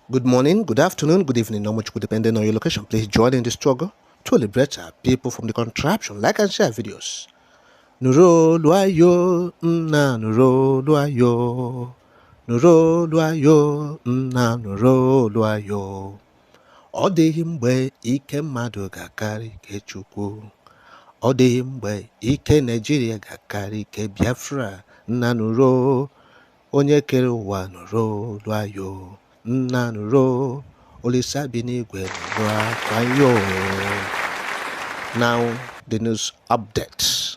Good morning, good afternoon, good evening, not much good depending on your location. Please join in the struggle to liberate our people from the contraption. Like and share videos. Nuro luayo, na nuro luayo. Nuro luayo, na nuro luayo. Ọ dịghị mgbe ike mmadụ ga-akarị ike Chukwu. Ọ dịghị mgbe ike Nigeria ga-akarị ike Biafra. Nna nuro, onye kere ụwa nuro luayo. Nna nuro, Olisa bi n'igwe nuro akwayo. Now, the news update.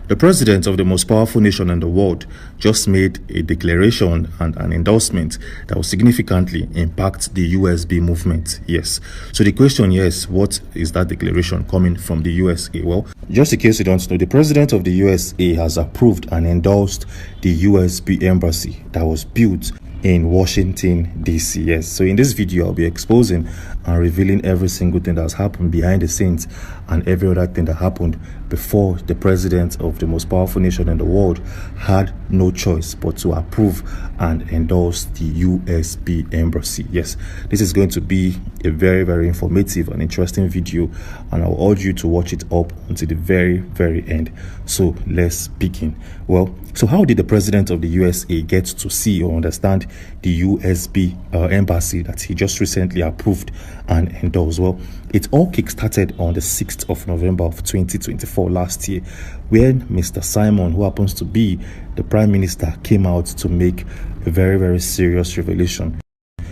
The president of the most powerful nation in the world just made a declaration and an endorsement that will significantly impact the USB movement. Yes. So the question here is, what is that declaration coming from the USA? Well, just in case you don't know, the president of the USA has approved and endorsed the USB embassy that was built in Washington, D.C. Yes, so in this video, I'll be exposing and revealing every single thing that's happened behind the scenes and every other thing that happened before the president of the most powerful nation in the world had no choice but to approve and endorse the USB embassy. Yes, this is going to be a very, very informative and interesting video, and I'll urge you to watch it up until the very, very end. So let's begin. Well, so how did the president of the USA get to see or understand the USB embassy that he just recently approved and endorsed? Well, it all kick-started on the 6th of November of 2024 last year, when Mr. Simon, who happens to be the prime minister, came out to make a very, very serious revelation.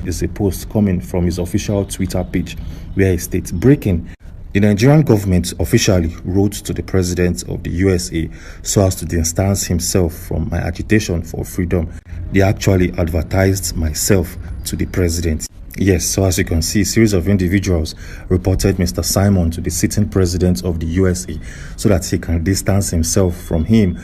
It's a post coming from his official Twitter page where he states, "Breaking: the Nigerian government officially wrote to the president of the USA so as to distance himself from my agitation for freedom. They actually advertised myself to the president." Yes, so as you can see, a series of individuals reported Mr. Simon to the sitting president of the USA so that he can distance himself from him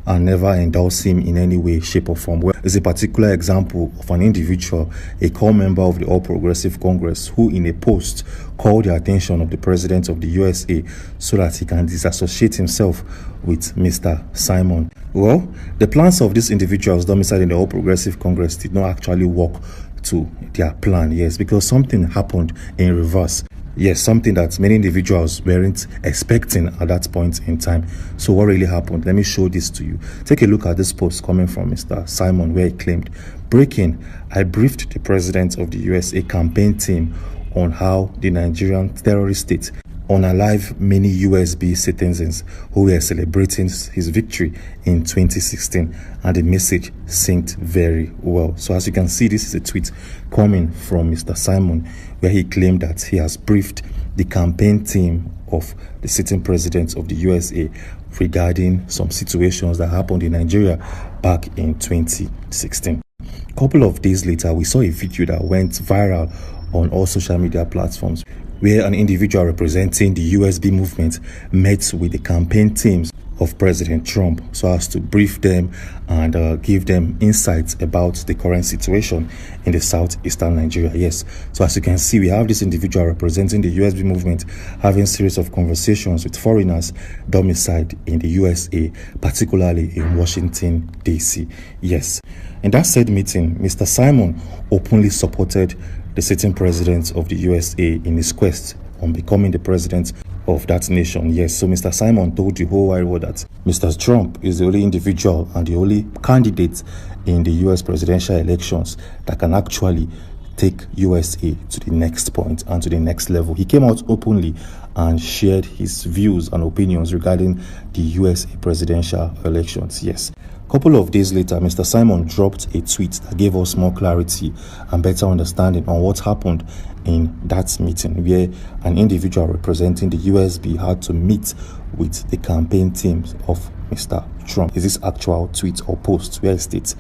and never endorse him in any way, shape or form. Well, is a particular example of an individual, a core member of the All Progressive Congress, who in a post called the attention of the president of the USA so that he can disassociate himself with Mr. Simon. Well, the plans of these individuals domiciled in the All Progressive Congress did not actually work to their plan. Yes, because something happened in reverse. Yes, something that many individuals weren't expecting at that point in time. So what really happened? Let me show this to you. Take a look at this post coming from Mr. Simon, where he claimed, "Breaking: I briefed the president of the USA campaign team on how the Nigerian terrorist state unalive many USB citizens who were celebrating his victory in 2016, and the message synced very well." So as you can see, this is a tweet coming from Mr. Simon where he claimed that he has briefed the campaign team of the sitting president of the USA regarding some situations that happened in Nigeria back in 2016. A couple of days later, we saw a video that went viral on all social media platforms where an individual representing the USB movement met with the campaign teams of President Trump so as to brief them and give them insights about the current situation in the southeastern Nigeria. Yes, so as you can see, we have this individual representing the USB movement having a series of conversations with foreigners domiciled in the USA, particularly in Washington, D.C. Yes, in that said meeting, Mr. Simon openly supported the sitting president of the USA in his quest on becoming the president of that nation. Yes, so Mr. Simon told the whole wide world that Mr. Trump is the only individual and the only candidate in the US presidential elections that can actually take USA to the next point and to the next level. He came out openly and shared his views and opinions regarding the USA presidential elections. Yes. A couple of days later, Mr. Simon dropped a tweet that gave us more clarity and better understanding on what happened in that meeting, where an individual representing the USB had to meet with the campaign teams of Mr. Trump. Is this actual tweet or post where it states,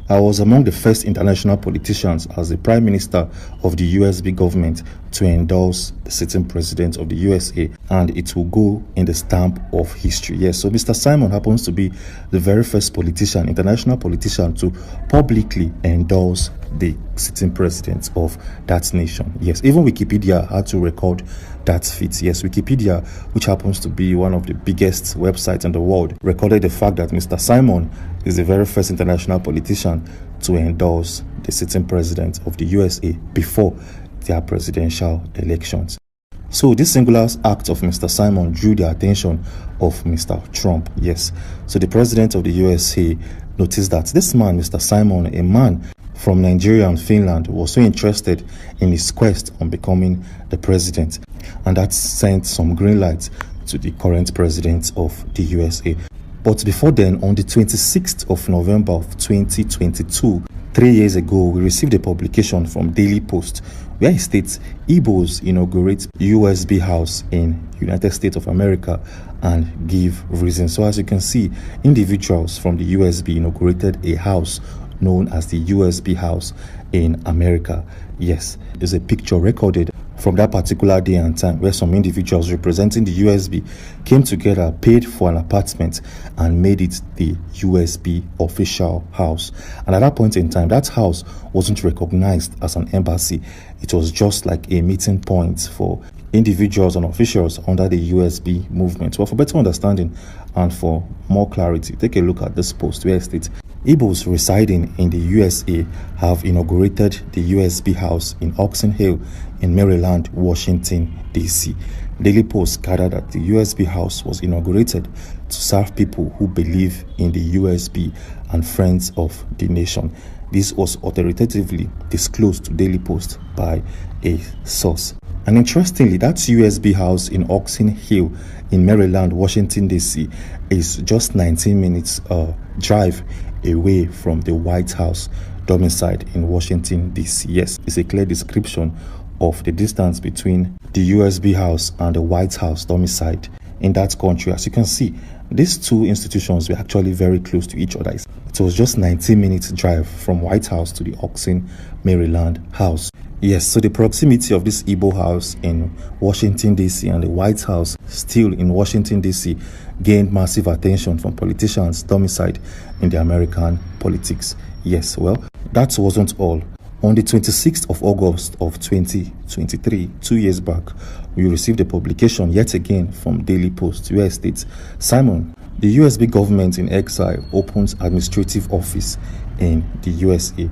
"I was among the first international politicians as the Prime Minister of the USB government to endorse the sitting president of the USA, and it will go in the stamp of history." Yes, so Mr. Simon happens to be the very first politician, international politician, to publicly endorse the sitting president of that nation. Yes, even Wikipedia had to record that feat. Yes, Wikipedia, which happens to be one of the biggest websites in the world, recorded the fact that Mr. Simon is the very first international politician to endorse the sitting president of the USA before their presidential elections. So this singular act of Mr. Simon drew the attention of Mr. Trump. Yes, so the president of the USA noticed that this man, Mr. Simon, a man from Nigeria and Finland, was so interested in his quest on becoming the president, and that sent some green light to the current president of the USA. But before then, on the 26th of November of 2022, 3 years ago, we received a publication from Daily Post where it states Igbos inaugurate USB house in United States of America and give reasons. So as you can see, individuals from the USB inaugurated a house known as the USB house in America. Yes, there's a picture recorded from that particular day and time where some individuals representing the USB came together, paid for an apartment, and made it the USB official house. And at that point in time, that house wasn't recognized as an embassy. It was just like a meeting point for individuals and officials under the USB movement. Well, for better understanding and for more clarity, take a look at this post where it states Igbos residing in the USA have inaugurated the USB house in Oxon Hill in Maryland, Washington, D.C. Daily Post gathered that the USB house was inaugurated to serve people who believe in the USB and friends of the nation. This was authoritatively disclosed to Daily Post by a source. And interestingly, that USB house in Oxon Hill in Maryland, Washington, D.C. is just 19 minutes drive away from the White House domiciled in Washington, D.C. Yes, it's a clear description of the distance between the USB house and the White House domiciled in that country. As you can see, these two institutions were actually very close to each other. It was just 19 minutes drive from White House to the Oxon, Maryland house. Yes, so the proximity of this Igbo house in Washington, D.C. and the White House still in Washington, D.C. gained massive attention from politicians domiciled in the American politics. Yes, well, that wasn't all. On the 26th of August of 2023, 2 years back, we received a publication yet again from Daily Post where it states, Simon, the USB government in exile opens administrative office in the USA.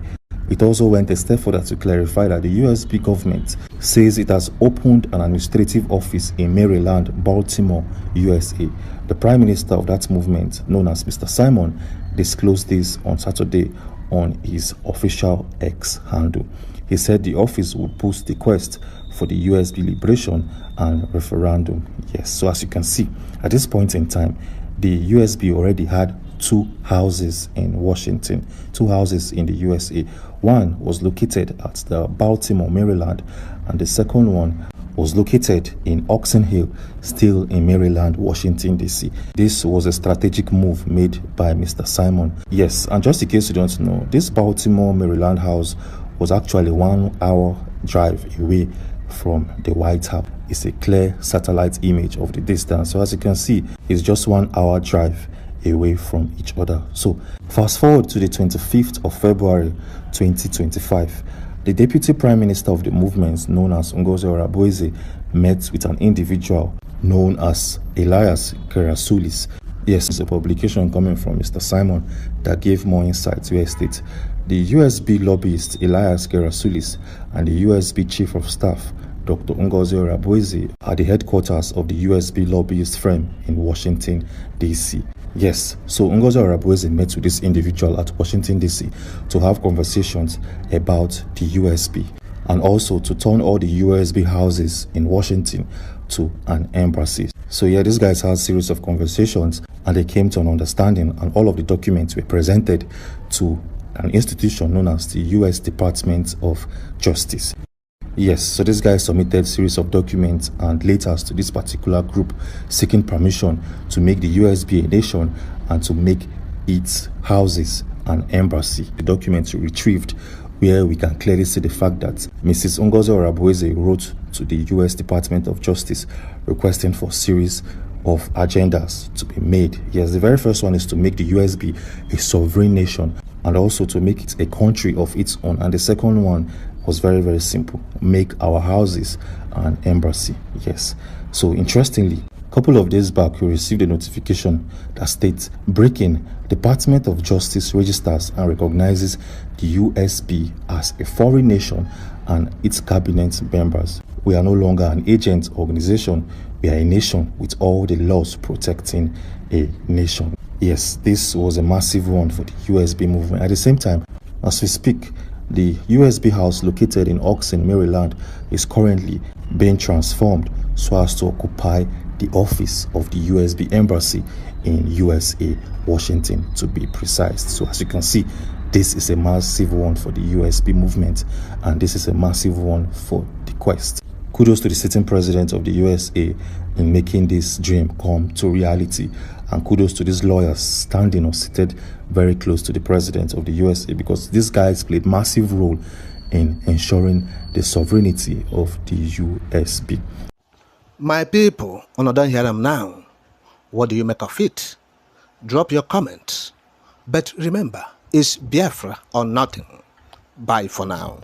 It also went a step further to clarify that the USB government says it has opened an administrative office in Maryland, Baltimore, USA. The Prime Minister of that movement, known as Mr. Simon, disclosed this on Saturday on his official X handle. He said the office would boost the quest for the USB liberation and referendum. Yes, so as you can see, at this point in time, the USB already had two houses in Washington, two houses in the USA. One was located at the Baltimore, Maryland, and the second one was located in Oxon Hill, still in Maryland, Washington, D.C. This was a strategic move made by Mr. Simon. Yes, and just in case you don't know, this Baltimore, Maryland house was actually 1 hour drive away from the White House. It's a clear satellite image of the distance. So as you can see, it's just 1 hour drive away from each other. So fast forward to the 25th of February 2025, the deputy prime minister of the movement, known as Ngozi Orabueze, met with an individual known as Elias Gerasulis. Yes, it's a publication coming from Mr. Simon that gave more insights where it states the USB lobbyist Elias Gerasulis and the USB chief of staff Dr. Ngozi Orabueze are the headquarters of the USB lobbyist firm in Washington, D.C. Yes, so Ngozi Orabueze met with this individual at Washington, D.C. to have conversations about the USB and also to turn all the USB houses in Washington to an embassy. So yeah, these guys had a series of conversations and they came to an understanding, and all of the documents were presented to an institution known as the U.S. Department of Justice. Yes, so this guy submitted a series of documents and letters to this particular group seeking permission to make the USB a nation and to make its houses an embassy. The documents were retrieved where we can clearly see the fact that Mrs. Ngozi Orabueze wrote to the U.S. Department of Justice requesting for a series of agendas to be made. Yes, the very first one is to make the USB a sovereign nation and also to make it a country of its own. And the second one was very, very simple: make our houses an embassy. Yes, so interestingly, A couple of days back, we received a notification that states, breaking, Department of Justice registers and recognizes the USB as a foreign nation and its cabinet members. We are no longer an agent organization. We are a nation with all the laws protecting a nation. Yes, this was a massive one for the USB movement. At the same time, as we speak, the USB house located in Oxon, Maryland is currently being transformed so as to occupy the office of the USB embassy in USA, Washington, to be precise. So as you can see, this is a massive one for the USB movement, and this is a massive one for the Quest. Kudos to the sitting president of the USA in making this dream come to reality, and kudos to these lawyers standing or seated very close to the president of the USA, because these guys played massive role in ensuring the sovereignty of the USB. My people, on don't hear them now. What do you make of it? Drop your comments. But remember, it's Biafra or nothing. Bye for now.